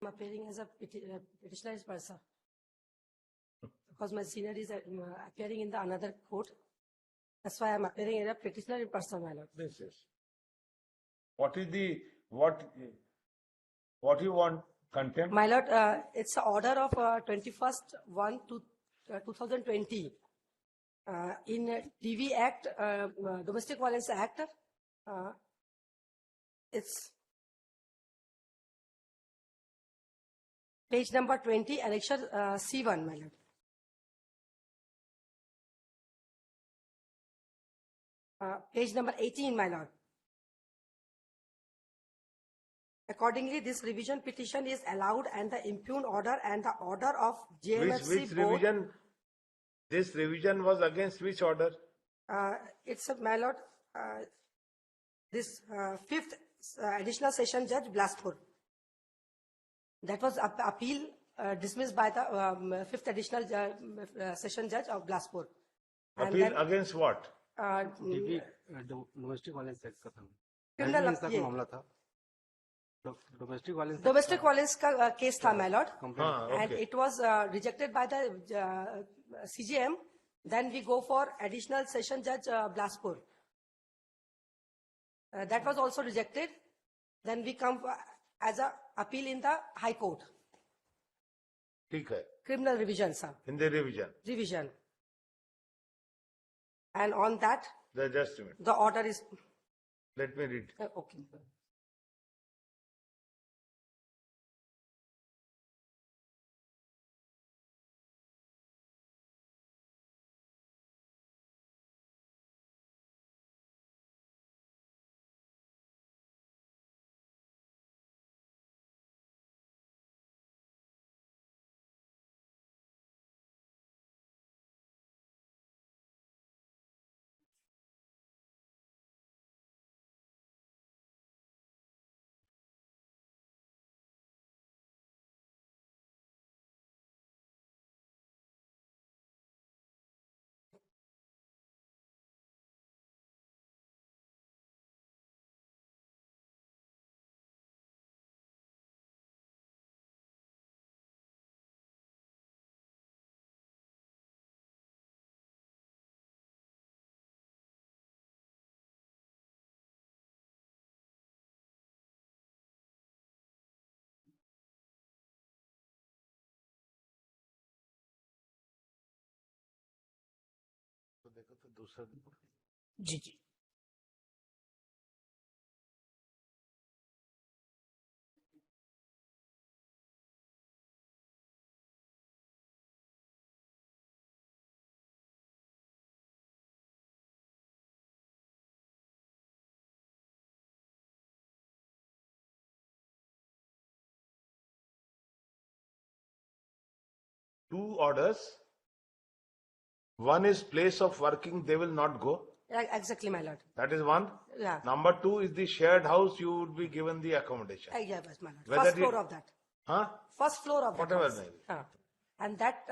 I'm appearing as a petitioner is person because my senior is appearing in the another court. That's why I'm appearing as a petitioner in person, my lord. Yes, yes. What is the what you want? Contempt? My lord, it's an order of 21st 1 to 2020 in DV Act, Domestic Violence Act. It's page number 20, annexure C1, my lord. Page number 18, my lord. Accordingly, this revision petition is allowed and the impugned order and the order of JMFC Which board. revision? This revision was against which order? It's my lord, this fifth additional session judge Bilaspur. That was appeal dismissed by the fifth additional session judge of Bilaspur. And Appeal then, against what? DV domestic violence act का था Criminal हिंसा का ये- मामला था domestic violence domestic violence का case था, my lord. And Okay. it was rejected by the CJM. Then we go for additional session judge Bilaspur. That was also rejected. Then we come as a appeal in the High Court. ठीक है. Criminal revision, sir. In the revision. Revision. And on that, Just a minute. the order is Let me read. okay. तो देखो तो दूसरा जी जी. two orders. One is place of working, they will not go. Exactly, my lord. That is one. Yeah. Number two is the shared house, you would be given the accommodation. Yeah, yes, my lord. Whether First the- floor of that. Huh? First floor of that Whatever house. may be. And that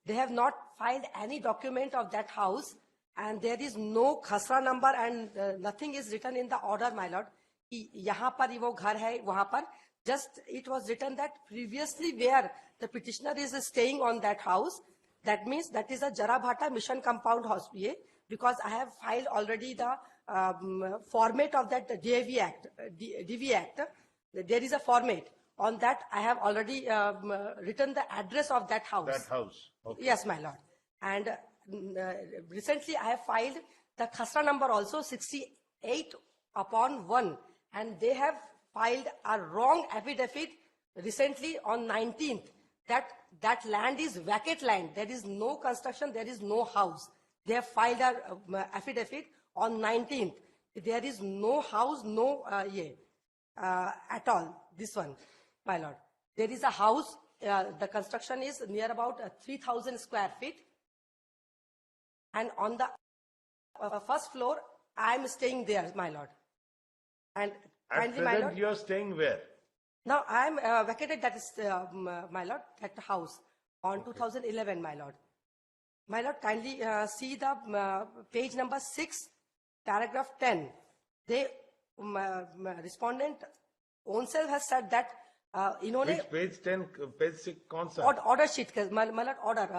they have not filed any document of that house, and there is no khasra number and nothing is written in the order, my lord. यहाँ पर वो घर है वहाँ पर just it was written that previously where the petitioner is staying on that house, that means that is a Jarabhata Mission Compound house, because I have filed already the format of that DAV Act, DV Act. There is a format. On that, I have already written the address of that house. That house. Okay. Yes, my lord. And recently, I have filed the khasra number also 68/1, and they have filed a wrong affidavit recently on 19th that land is vacant land. There is no construction. There is no house. They have filed a affidavit on 19th. There is no house, no at all. This one, my lord. There is a house. The construction is near about 3,000 square feet. And on the first floor, I am staying there, my lord. And At kindly, my present, lord. you are staying where? Now I am vacated that is, my lord, that house on 2011, my lord. My lord, kindly see the page number 6, paragraph 10. They, respondent own self has said that इन्होंने Which page 10, page 6 कौन सा? Order sheet का मतलब order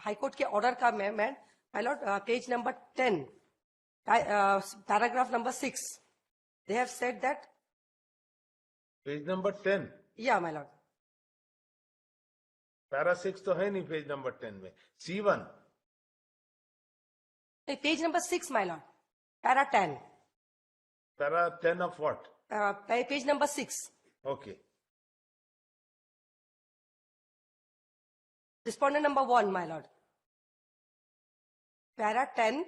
high court के order का मैं my lord page number 10 paragraph number 6 they have said that Page number 10. या माइलॉट Para 6 तो है नहीं पेज नंबर 10 में. C1. Page number 6 my lord para 10 Para 10 of what? पेज number 6 Okay. Respondent number 1, my lord. Para 10,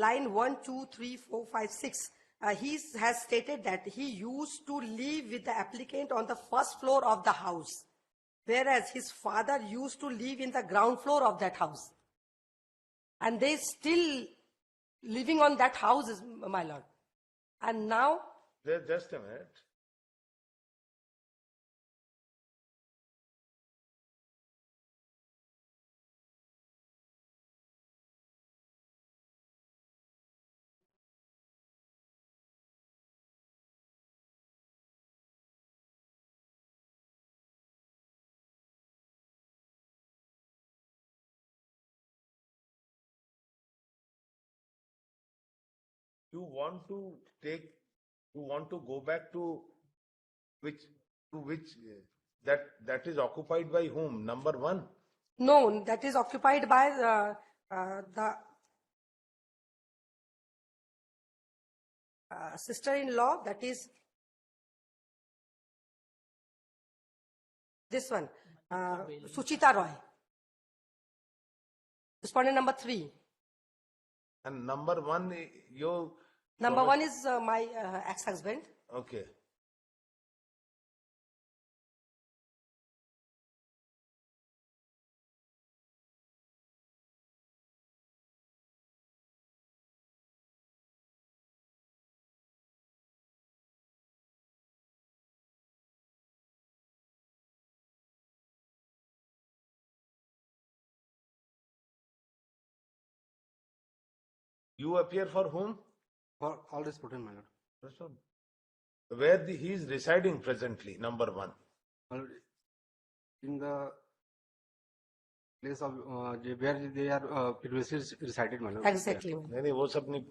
line 1, 2, 3, 4, 5, 6. He has stated that he used to live with the applicant on the first floor of the house, whereas his father used to live in the ground floor of that house. And they still living on that house, my lord. And now, Just a minute. You want to take, you want to go back to which, that is occupied by whom? Number 1? no, that is occupied by the sister-in-law, that is this one, Suchita Roy. Respondent number 3. And number 1, you. Number 1 is my ex-husband. Okay. You appear for whom? For all respondent, my lord. Where he is residing presently, number 1. My lord, in the place of where they are previously resided, my lord. Exactly. नहीं वो सब नहीं.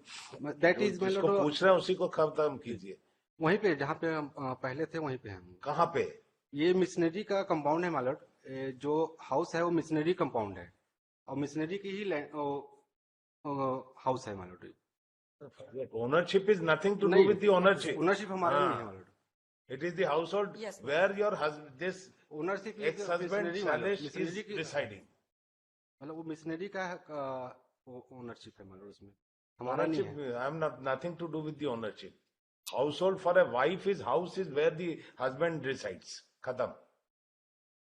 That is, my जिसको lord, पूछ रहे हैं उसी को खत्म कीजिए. वहीं पे जहाँ पे हम पहले थे वहीं पे हम. कहाँ पे? ये मिशनरी का कंपाउंड है, my lord. जो हाउस है वो मिशनरी कंपाउंड है और मिशनरी की ही हाउस है, my lord. Ownership is nothing to do नहीं, with the ownership. ओनरशिप हमारा हाँ. नहीं है, my lord. It is the household Yes. where your husband, this ownership ex-husband Shailesh is missionary की, residing. मतलब वो मिशनरी का ओनरशिप है, मतलब उसमें हमारा नहीं Ownership, है. I have nothing to do with the ownership. Household for a wife is house is where the husband resides. खत्म.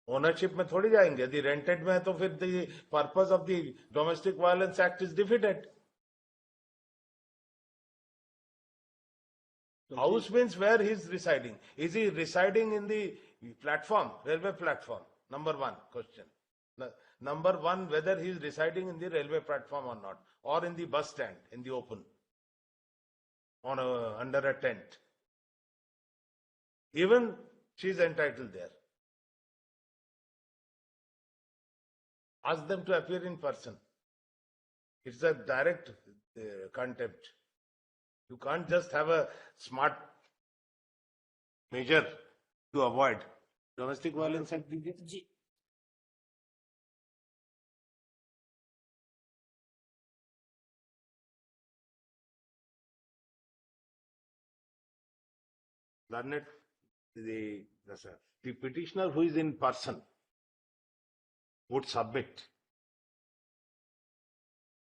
Ownership में थोड़ी जाएंगे. यदि rented में है तो फिर the purpose of the Domestic Violence Act is defeated. House means where he is residing. Is he residing in the platform, railway platform? Number 1 question. Number 1, whether he is residing in the railway platform or not, or in the bus stand, in the open, on under a tent. Even she is entitled there. Ask them to appear in person. It's a direct contempt. You can't just have a smart measure to avoid domestic violence act. Ji Learned, the petitioner who is in person would submit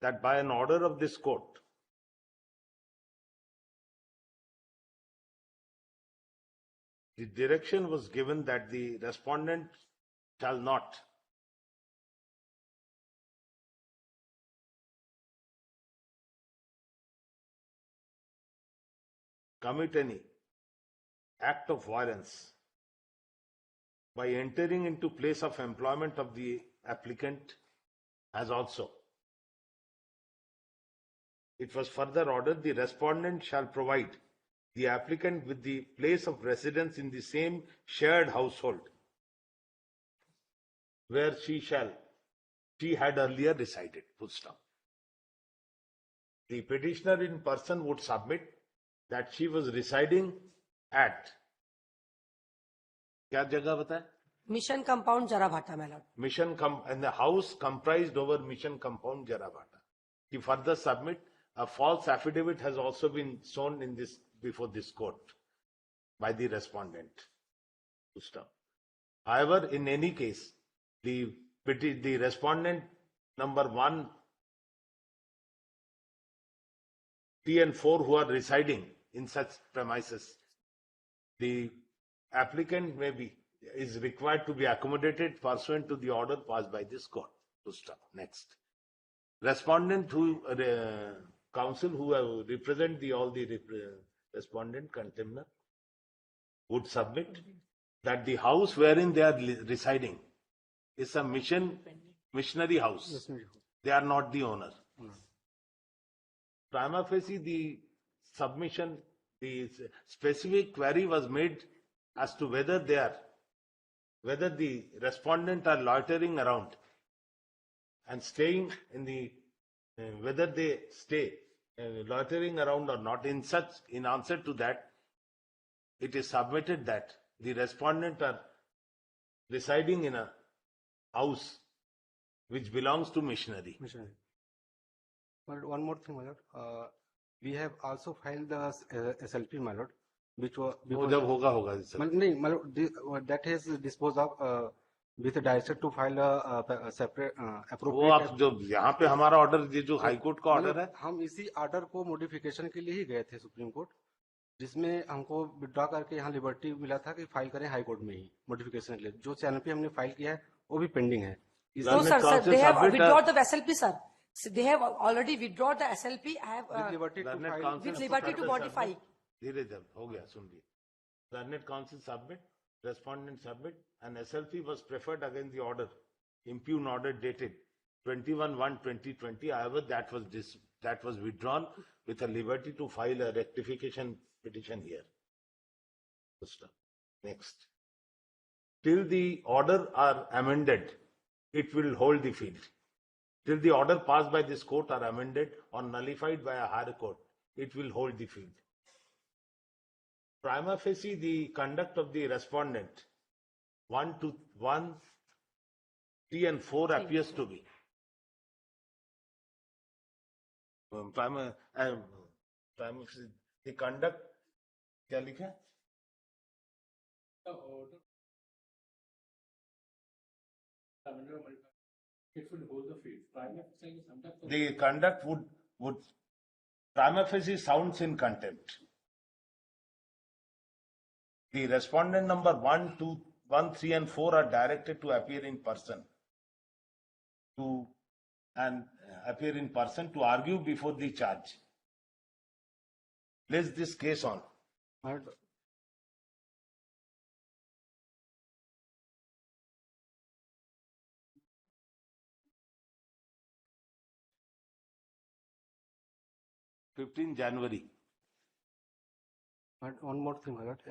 that by an order of this court, the direction was given that the respondent shall not commit any act of violence by entering into place of employment of the applicant as also. It was further ordered the respondent shall provide the applicant with the place of residence in the same shared household where she had earlier resided. Full stop. The petitioner in person would submit that she was residing at क्या जगह बताए? Mission Compound, Jarabhata, my lord. And the house comprised over Mission Compound, Jarabhata. He further submit a false affidavit has also been shown in this before this court by the respondent. Full stop. However, in any case, the respondent number 1, 3 and 4 who are residing in such premises, the applicant is required to be accommodated pursuant to the order passed by this court. To stop. Next. Respondent who counsel who represent all the respondent contemner would submit that the house wherein they are residing is a missionary house. They are not the owner. Prima facie, the submission, the specific query was made as to whether the respondent are loitering around and staying in the, whether they stay loitering around or not. In answer to that, it is submitted that the respondent are residing in a house which belongs to missionary. But one more thing, my lord. We have also filed the SLP, my lord, which was वो जब होगा इस समय। नहीं, my lord, that has disposed of with the director to file a separate वो appropriate. आप जो यहाँ पे हमारा ऑर्डर, ये जो हाई कोर्ट का ऑर्डर है, हम इसी ऑर्डर को मॉडिफिकेशन के लिए ही गए थे सुप्रीम कोर्ट, जिसमें हमको विड्रॉ करके यहाँ लिबर्टी मिला था कि फाइल करें हाई कोर्ट में ही मॉडिफिकेशन के लिए। जो चैनल पे हमने फाइल किया है वो भी पेंडिंग है। No, sir, counsel they have submit withdrawn the SLP, sir. So they have already withdrawn the SLP. I have With liberty to Learned file. counsel with liberty to further modify. submit. धीरे जब हो गया सुन लिए. Learned counsel submit, respondent submit, and SLP was preferred against the order, impugn order dated 21/1/2020. However, that was withdrawn with a liberty to file a rectification petition here. Next. Till the order are amended, it will hold the field. Till the order passed by this court are amended or nullified by a higher court, it will hold the field. Prima facie, the conduct of the respondent 1, 3 and 4 appears to be prima facie, the conduct क्या लिखा है? It will hold the field. Prima facie conduct. The conduct would prima facie sounds in contempt. The respondent number 1, 3 and 4 are directed to appear in person to argue before the charge. Place this case on. And 15 January. But one more thing, my lord.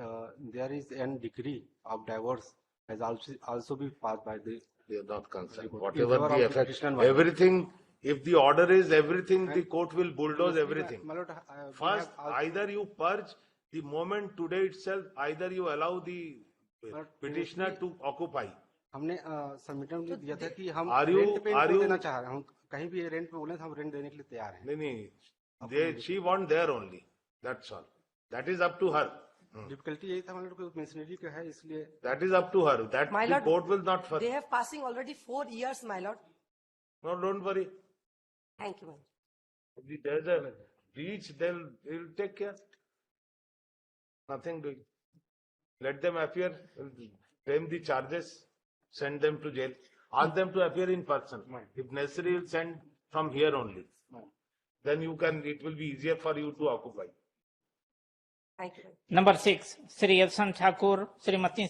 There is an decree of divorce has also been passed by the. They are not concerned. In Whatever favor the of the effect, petitioner, my lord. everything, if the order is everything, the court will bulldoze everything. My lord, we First, have also- either you purge the moment today itself, either you allow the petitioner to occupy. हमने सबमिटन में दिया था कि हम Are you- rent पे are इनको you- देना चाह रहे हैं, हम कहीं भी रेंट पे बोले तो हम रेंट देने के लिए तैयार हैं। नहीं, she want there only. That's all. That is up to her. Difficulty यही था मतलब कोई मेशनरी का है इसलिए That is up to her. That My the lord, court will not first. They have passing already 4 years, my lord. No, don't worry. Thank you, my lord. If there's a breach, they'll take care. Nothing doing. Let them appear, claim the charges, send them to jail. Ask them to appear in person. If necessary, you'll send from here only. Then it will be easier for you to occupy. Thank you. Number 6, Sri Yashan Thakur, Srimati